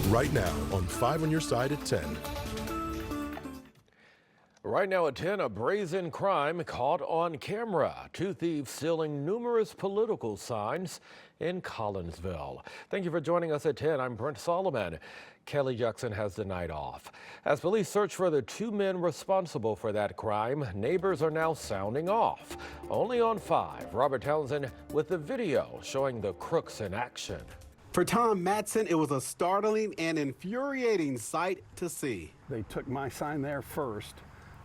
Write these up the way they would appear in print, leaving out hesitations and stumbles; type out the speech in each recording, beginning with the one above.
right now on 5 on Your Side at 10. Right now at 10, a brazen crime caught on camera. Two thieves stealing numerous political signs in Collinsville. Thank you for joining us at 10. I'm Brent Solomon. Kelly Jackson has the night off. As police search for the two men responsible for that crime, neighbors are now sounding off. Only on 5, Robert Townsend with the video showing the crooks in action. For Tom Matson, it was a startling and infuriating sight to see. They took my sign there first.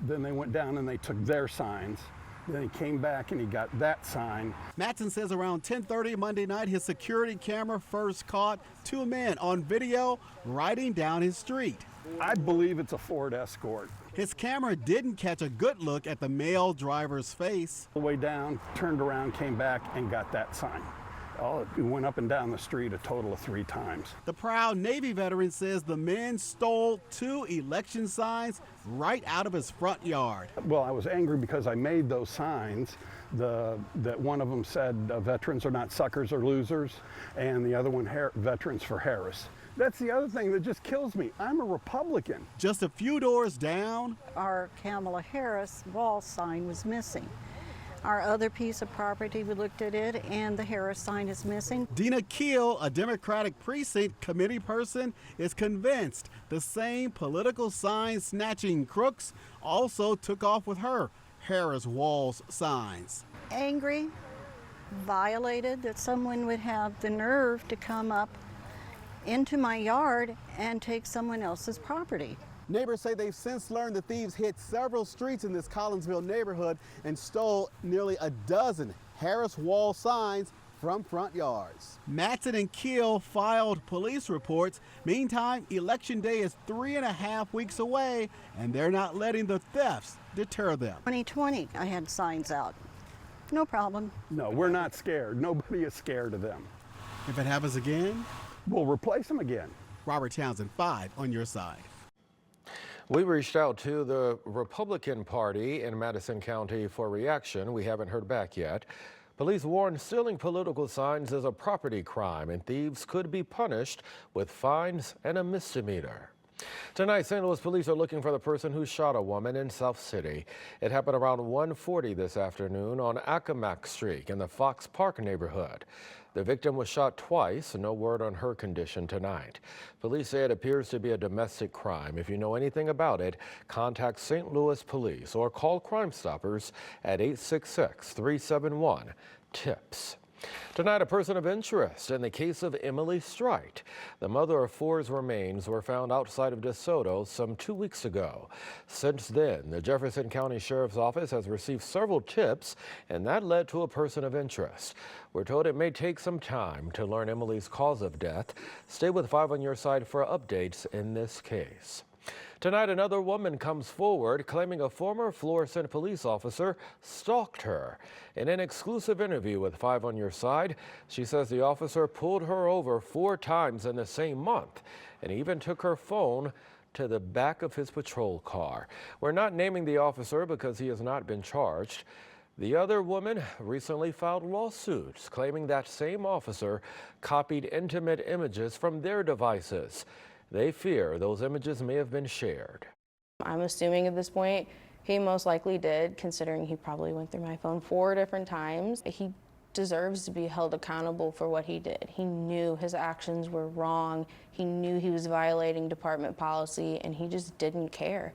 Then they went down and they took their signs. Then he came back and he got that sign. Matson says around 10:30 Monday night, his security camera first caught two men on video riding down his street. I believe it's a Ford Escort. His camera didn't catch a good look at the male driver's face. The way down, turned around, came back and got that sign. It went up and down the street a total of 3 times. The proud Navy veteran says the men stole 2 election signs right out of his front yard. Well, I was angry because I made those signs. That one of them said veterans are not suckers or losers, and the other one veterans for Harris. That's the other thing that just kills me. I'm a Republican. Just a few doors down, our Kamala Harris wall sign was missing. Our other piece of property, we looked at it, and the Harris sign is missing. Dina Keel, a Democratic precinct committee person, is convinced the same political sign snatching crooks also took off with her Harris Walls signs. Angry, violated that someone would have the nerve to come up into my yard and take someone else's property. Neighbors say they've since learned the thieves hit several streets in this Collinsville neighborhood and stole nearly a dozen Harris Wall signs from front yards. Matson and Keel filed police reports. Meantime, Election Day is 3.5 weeks away, and they're not letting the thefts deter them. 2020, I had signs out. No problem. No, we're not scared. Nobody is scared of them. If it happens again, we'll replace them again. Robert Townsend, 5 on Your Side. We reached out to the Republican Party in Madison County for reaction. We haven't heard back yet. Police warn stealing political signs is a property crime and thieves could be punished with fines and a misdemeanor. Tonight, St. Louis police are looking for the person who shot a woman in South City. It happened around 1:40 this afternoon on Accusations Street in the Fox Park neighborhood. The victim was shot twice, no word on her condition tonight. Police say it appears to be a domestic crime. If you know anything about it, contact St. Louis Police or call Crime Stoppers at 866-371-TIPS. Tonight, a person of interest in the case of Emily Strite. The mother of 4's remains were found outside of DeSoto some 2 weeks ago. Since then, the Jefferson County Sheriff's Office has received several tips, and that led to a person of interest. We're told it may take some time to learn Emily's cause of death. Stay with 5 on Your Side for updates in this case. Tonight, another woman comes forward claiming a former Florissant police officer stalked her. In an exclusive interview with 5 on Your Side, she says the officer pulled her over 4 times in the same month and even took her phone to the back of his patrol car. We're not naming the officer because he has not been charged. The other woman recently filed lawsuits claiming that same officer copied intimate images from their devices. They fear those images may have been shared. I'm assuming at this point he most likely did, considering he probably went through my phone 4 different times. He deserves to be held accountable for what he did. He knew his actions were wrong. He knew he was violating department policy, and he just didn't care.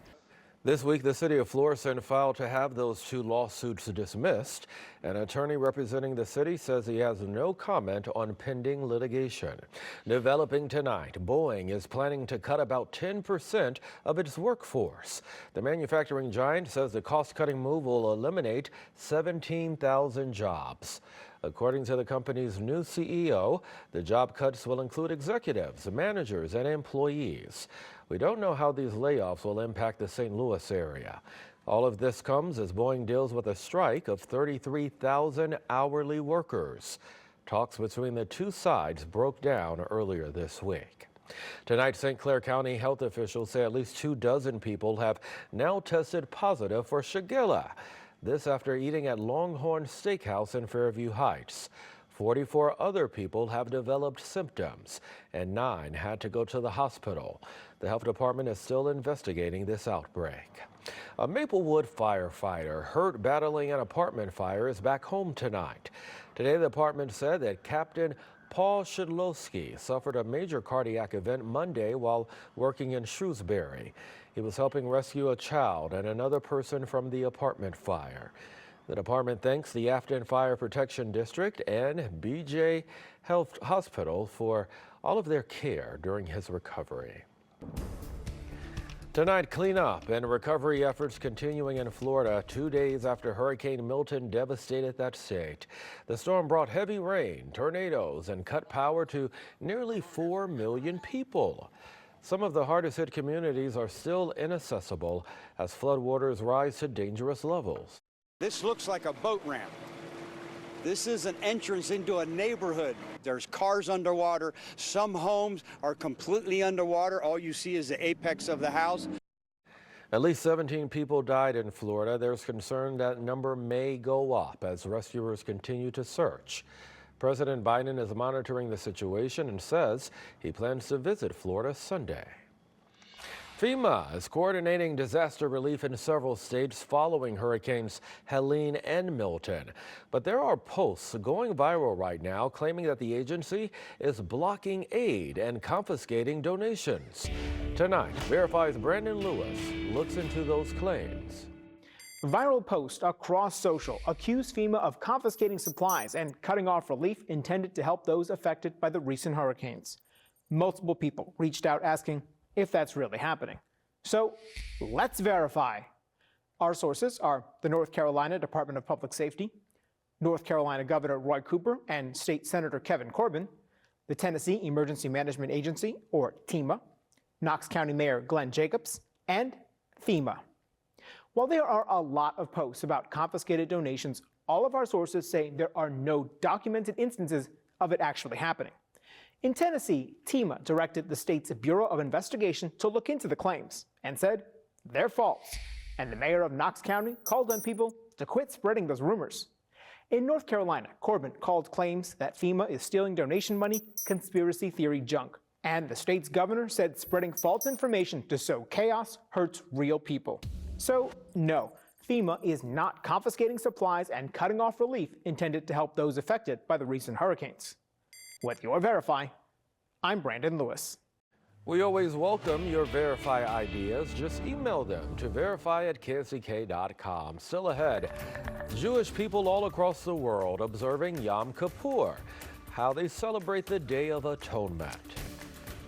This week, the city of Florissant filed to have those 2 lawsuits dismissed. An attorney representing the city says he has no comment on pending litigation. Developing tonight, Boeing is planning to cut about 10% of its workforce. The manufacturing giant says the cost-cutting move will eliminate 17,000 jobs. According to the company's new CEO, the job cuts will include executives, managers, and employees. We don't know how these layoffs will impact the St. Louis area. All of this comes as Boeing deals with a strike of 33,000 hourly workers. Talks between the two sides broke down earlier this week. Tonight, St. Clair County health officials say at least 24 people have now tested positive for Shigella. This after eating at Longhorn Steakhouse in Fairview Heights. 44 other people have developed symptoms, and 9 had to go to the hospital. The health department is still investigating this outbreak. A Maplewood firefighter hurt battling an apartment fire is back home tonight. Today, the department said that Captain Paul Shidlowski suffered a major cardiac event Monday while working in Shrewsbury. He was helping rescue a child and another person from the apartment fire. The department thanks the Afton Fire Protection District and BJ Health Hospital for all of their care during his recovery. Tonight, cleanup and recovery efforts continuing in Florida 2 days after Hurricane Milton devastated that state. The storm brought heavy rain, tornadoes, and cut power to nearly 4 million people. Some of the hardest hit communities are still inaccessible as floodwaters rise to dangerous levels. This looks like a boat ramp. This is an entrance into a neighborhood. There's cars underwater. Some homes are completely underwater. All you see is the apex of the house. At least 17 people died in Florida. There's concern that number may go up as rescuers continue to search. President Biden is monitoring the situation and says he plans to visit Florida Sunday. FEMA is coordinating disaster relief in several states following Hurricanes Helene and Milton. But there are posts going viral right now claiming that the agency is blocking aid and confiscating donations. Tonight, Verify's Brandon Lewis looks into those claims. Viral posts across social accuse FEMA of confiscating supplies and cutting off relief intended to help those affected by the recent hurricanes. Multiple people reached out asking if that's really happening. So let's verify. Our sources are the North Carolina Department of Public Safety, North Carolina Governor Roy Cooper and State Senator Kevin Corbin, the Tennessee Emergency Management Agency, or TEMA, Knox County Mayor Glenn Jacobs, and FEMA. While there are a lot of posts about confiscated donations, all of our sources say there are no documented instances of it actually happening. In Tennessee, TEMA directed the state's Bureau of Investigation to look into the claims and said they're false. And the mayor of Knox County called on people to quit spreading those rumors. In North Carolina, Corbin called claims that FEMA is stealing donation money conspiracy theory junk. And the state's governor said spreading false information to sow chaos hurts real people. So, no, FEMA is not confiscating supplies and cutting off relief intended to help those affected by the recent hurricanes. With your Verify, I'm Brandon Lewis. We always welcome your Verify ideas. Just email them to verify@ksdk.com. Still ahead, Jewish people all across the world observing Yom Kippur, how they celebrate the Day of Atonement.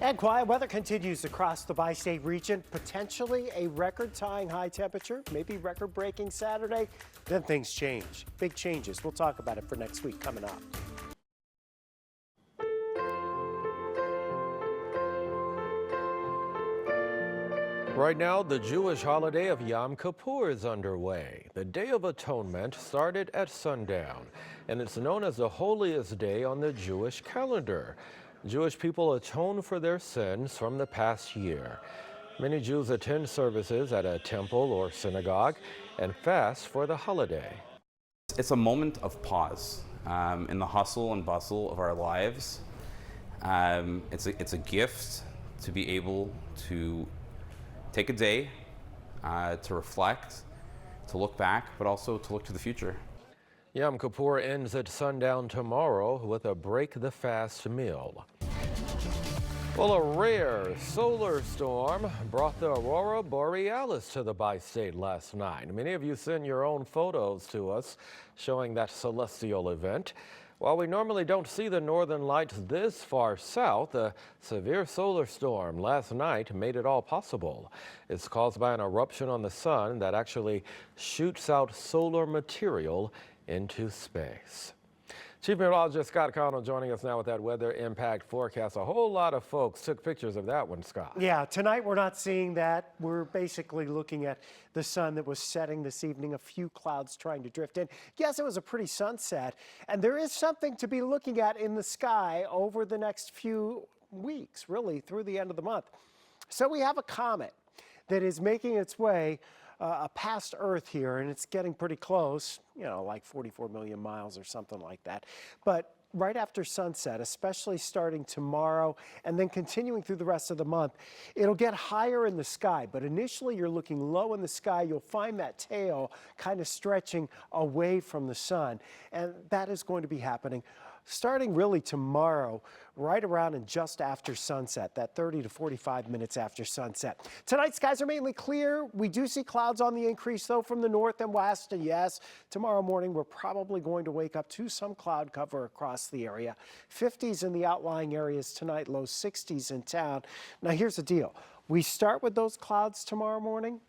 And quiet weather continues across the bi-state region. Potentially a record-tying high temperature, maybe record-breaking Saturday. Then things change. Big changes. We'll talk about it for next week coming up. Right now, the Jewish holiday of Yom Kippur is underway. The Day of Atonement started at sundown, and it's known as the holiest day on the Jewish calendar. Jewish people atone for their sins from the past year. Many Jews attend services at a temple or synagogue and fast for the holiday. It's a moment of pause in the hustle and bustle of our lives. It's a gift to be able to take a day to reflect, to look back, but also to look to the future. Yom Kippur ends at sundown tomorrow with a break the fast meal. Well, a rare solar storm brought the aurora borealis to the bi-state last night. Many of you sent your own photos to us showing that celestial event. While we normally don't see the northern lights this far south, a severe solar storm last night made it all possible. It's caused by an eruption on the sun that actually shoots out solar material into space. Chief Meteorologist Scott Connell joining us now with that weather impact forecast. A whole lot of folks took pictures of that one, Scott. Yeah, tonight we're not seeing that. We're basically looking at the sun that was setting this evening, a few clouds trying to drift in. Yes, it was a pretty sunset, and there is something to be looking at in the sky over the next few weeks, really through the end of the month. So we have a comet that is making its way past Earth here, and it's getting pretty close, you know, like 44 million miles or something like that. But right after sunset, especially starting tomorrow and then continuing through the rest of the month, it'll get higher in the sky, but initially you're looking low in the sky. You'll find that tail kind of stretching away from the sun, and that is going to be happening starting really tomorrow, right around and just after sunset, that 30 to 45 minutes after sunset. Tonight, skies are mainly clear. We do see clouds on the increase, though, from the north and west. And yes, tomorrow morning, we're probably going to wake up to some cloud cover across the area. 50s in the outlying areas tonight, low 60s in town. Now, here's the deal. We start with those clouds tomorrow morning.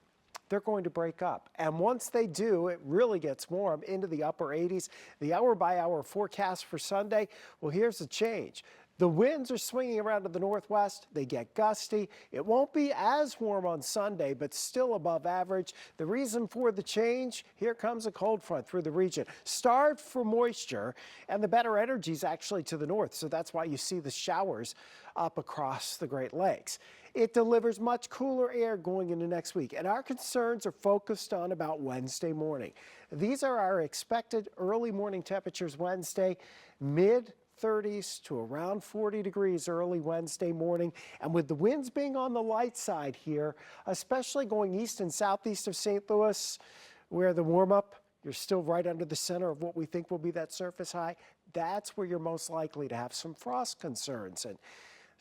They're going to break up. And once they do, it really gets warm into the upper 80s. The hour-by-hour forecast for Sunday, well, here's the change. The winds are swinging around to the northwest. They get gusty. It won't be as warm on Sunday, but still above average. The reason for the change, here comes a cold front through the region. Starved for moisture, and the better energy is actually to the north, so that's why you see the showers up across the Great Lakes. It delivers much cooler air going into next week, and our concerns are focused on about Wednesday morning. These are our expected early morning temperatures Wednesday, mid-30s to around 40 degrees early Wednesday morning. And with the winds being on the light side here, especially going east and southeast of St. Louis, where the warm-up, you're still right under the center of what we think will be that surface high, that's where you're most likely to have some frost concerns. And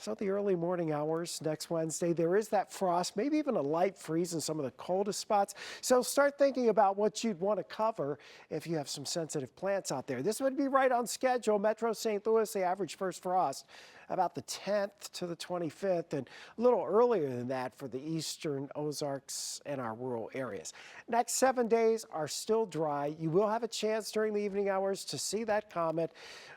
so the early morning hours next Wednesday, there is that frost, maybe even a light freeze in some of the coldest spots. So start thinking about what you'd want to cover if you have some sensitive plants out there. This would be right on schedule. Metro St. Louis, the average first frost about the 10th to the 25th, and a little earlier than that for the eastern Ozarks and our rural areas. Next 7 days are still dry. You will have a chance during the evening hours to see that comet,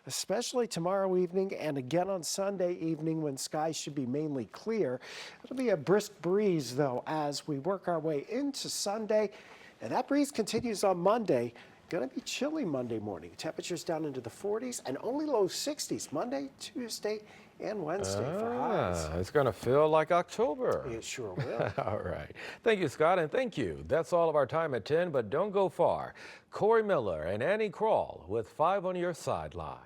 especially tomorrow evening and again on Sunday evening when skies should be mainly clear. It'll be a brisk breeze, though, as we work our way into Sunday, and that breeze continues on Monday. Going to be chilly Monday morning. Temperatures down into the 40s and only low 60s Monday, Tuesday, and Wednesday for highs. It's going to feel like October. It sure will. All right. Thank you, Scott, and thank you. That's all of our time at 10, but don't go far. Corey Miller and Annie Kroll with 5 on your sideline.